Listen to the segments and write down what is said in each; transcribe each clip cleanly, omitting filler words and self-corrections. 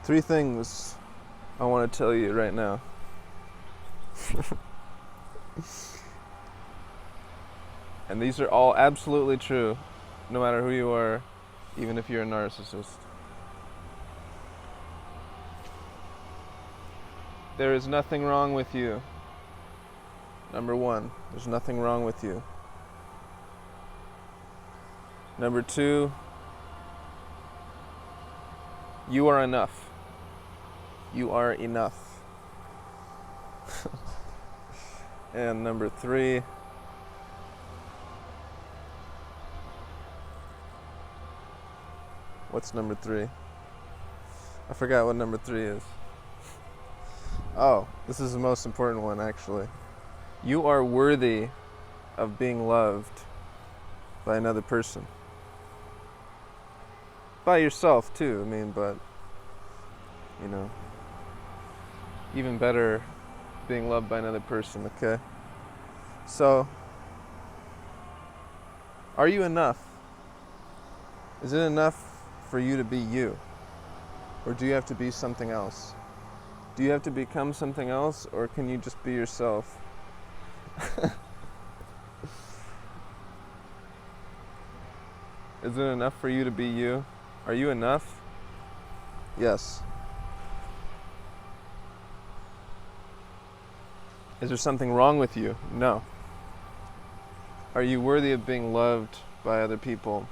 3 things I want to tell you right now. And these are all absolutely true, no matter who you are, even if you're a narcissist. There is nothing wrong with you. Number 1, there's nothing wrong with you. Number 2, you are enough. You are enough. And number 3, what's number 3? I forgot what number 3 is. Oh, this is the most important one, actually. You are worthy of being loved by another person. By yourself, too, I mean, but, you know, even better, being loved by another person, okay? So, are you enough? Is it enough for you to be you? Or do you have to be something else? Do you have to become something else, or can you just be yourself? Is it enough for you to be you? Are you enough? Yes. Is there something wrong with you? No. Are you worthy of being loved by other people?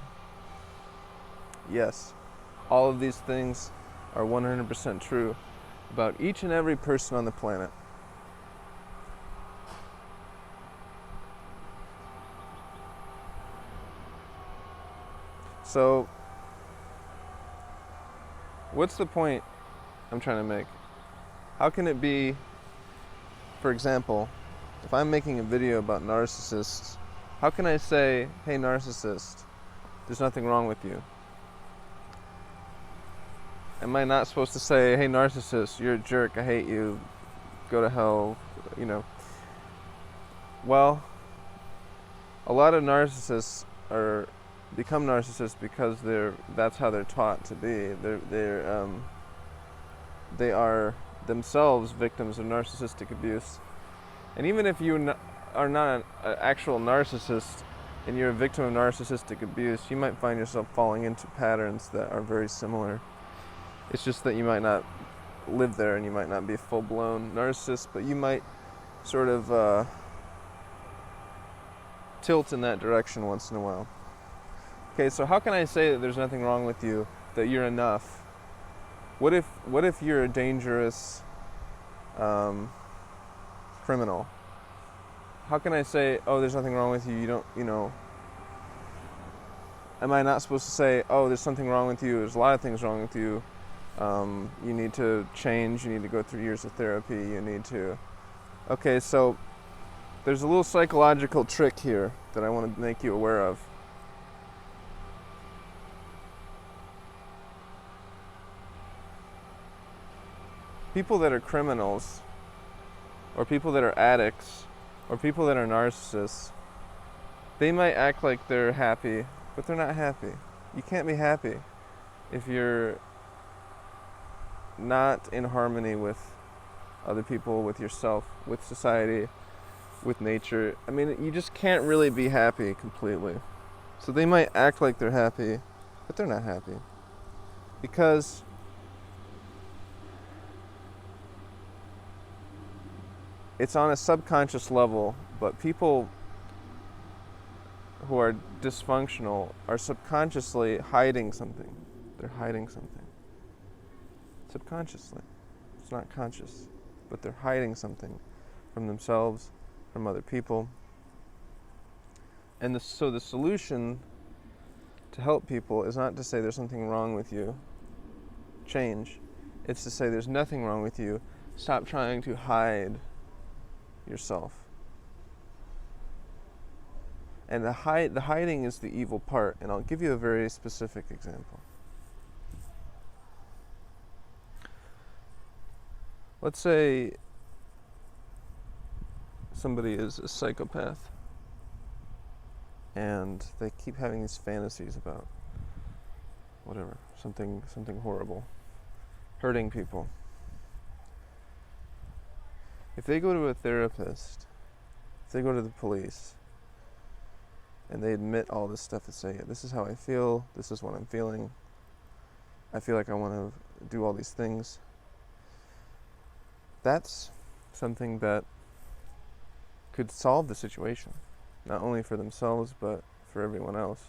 Yes. All of these things are 100% true about each and every person on the planet. So, what's the point I'm trying to make? How can it be, for example, if I'm making a video about narcissists, how can I say, hey narcissist, there's nothing wrong with you? Am I not supposed to say, hey narcissist, you're a jerk, I hate you, go to hell, you know? Well, a lot of narcissists become narcissists because that's how they're taught to be. They are themselves victims of narcissistic abuse. And even if you are not an actual narcissist and you're a victim of narcissistic abuse, you might find yourself falling into patterns that are very similar. It's just that you might not live there and you might not be a full-blown narcissist, but you might sort of tilt in that direction once in a while. Okay, so how can I say that there's nothing wrong with you, that you're enough? What if you're a dangerous criminal? How can I say, oh, there's nothing wrong with you, you don't, you know, am I not supposed to say, oh, there's something wrong with you, there's a lot of things wrong with you, you need to change, you need to go through years of therapy, you need to... Okay, so there's a little psychological trick here that I want to make you aware of. People that are criminals, or people that are addicts, or people that are narcissists, they might act like they're happy, but they're not happy. You can't be happy if you're not in harmony with other people, with yourself, with society, with nature. I mean, you just can't really be happy completely. So they might act like they're happy, but they're not happy. Because it's on a subconscious level, but people who are dysfunctional are subconsciously hiding something. They're hiding something. Subconsciously. It's not conscious, but they're hiding something from themselves, from other people. And so the solution to help people is not to say there's something wrong with you, change. It's to say there's nothing wrong with you, stop trying to hide yourself. And the hiding is the evil part, and I'll give you a very specific example. Let's say somebody is a psychopath and they keep having these fantasies about whatever, something horrible, hurting people. If they go to a therapist, if they go to the police, and they admit all this stuff and say, this is how I feel, this is what I'm feeling, I feel like I want to do all these things, that's something that could solve the situation, not only for themselves, but for everyone else.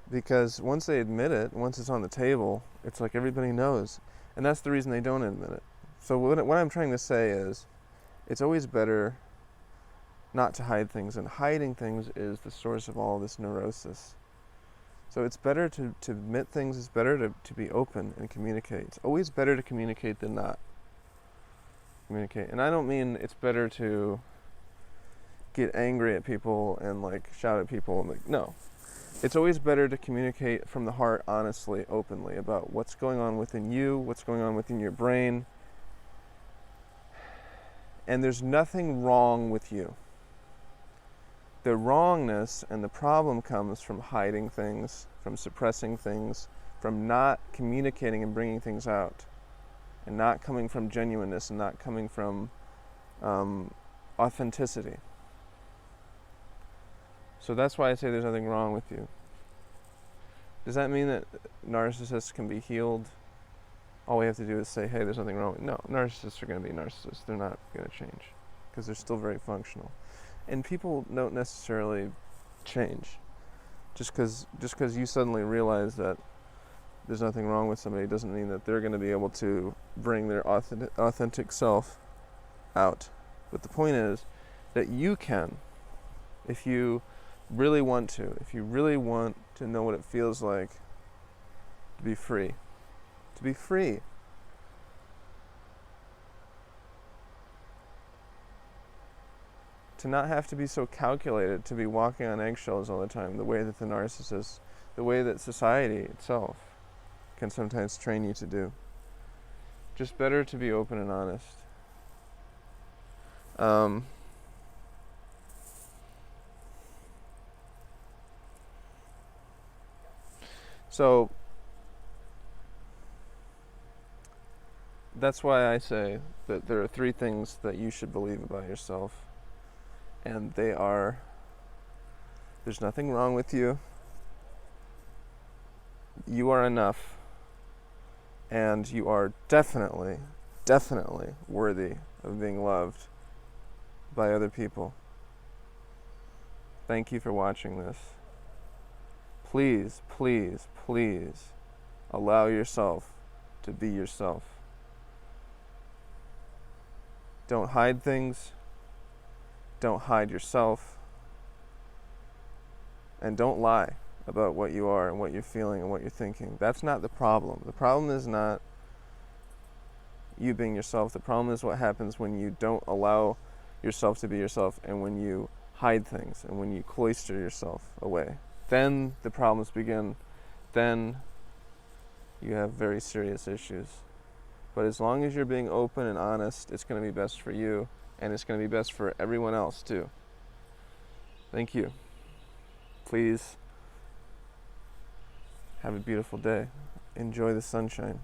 Because once they admit it, once it's on the table, it's like everybody knows. And that's the reason they don't admit it. So what I'm trying to say is, it's always better not to hide things. And hiding things is the source of all this neurosis. So it's better to admit things. It's better to be open and communicate. It's always better to communicate than not communicate. And I don't mean it's better to get angry at people and like shout at people. And like, no. It's always better to communicate from the heart, honestly, openly, about what's going on within you, what's going on within your brain. And there's nothing wrong with you. The wrongness and the problem comes from hiding things, from suppressing things, from not communicating and bringing things out, and not coming from genuineness and not coming from authenticity. So that's why I say there's nothing wrong with you. Does that mean that narcissists can be healed? All we have to do is say, hey, there's nothing wrong with you. No, narcissists are going to be narcissists. They're not going to change because they're still very functional. And people don't necessarily change. Just because you suddenly realize that there's nothing wrong with somebody doesn't mean that they're going to be able to bring their authentic self out. But the point is that you can, if you really want to, if you really want to know what it feels like to be free. To be free. To not have to be so calculated, to be walking on eggshells all the time, the way that the narcissist, the way that society itself can sometimes train you to do. Just better to be open and honest. So that's why I say that there are 3 things that you should believe about yourself. And they are, there's nothing wrong with you. You are enough. And you are definitely worthy of being loved by other people. Thank you for watching this. Please, please, please allow yourself to be yourself. Don't hide things. Don't hide yourself. And don't lie about what you are and what you're feeling and what you're thinking. That's not the problem. The problem is not you being yourself. The problem is what happens when you don't allow yourself to be yourself and when you hide things and when you cloister yourself away. Then the problems begin. Then you have very serious issues. But as long as you're being open and honest, it's going to be best for you, and it's going to be best for everyone else too. Thank you. Please have a beautiful day. Enjoy the sunshine.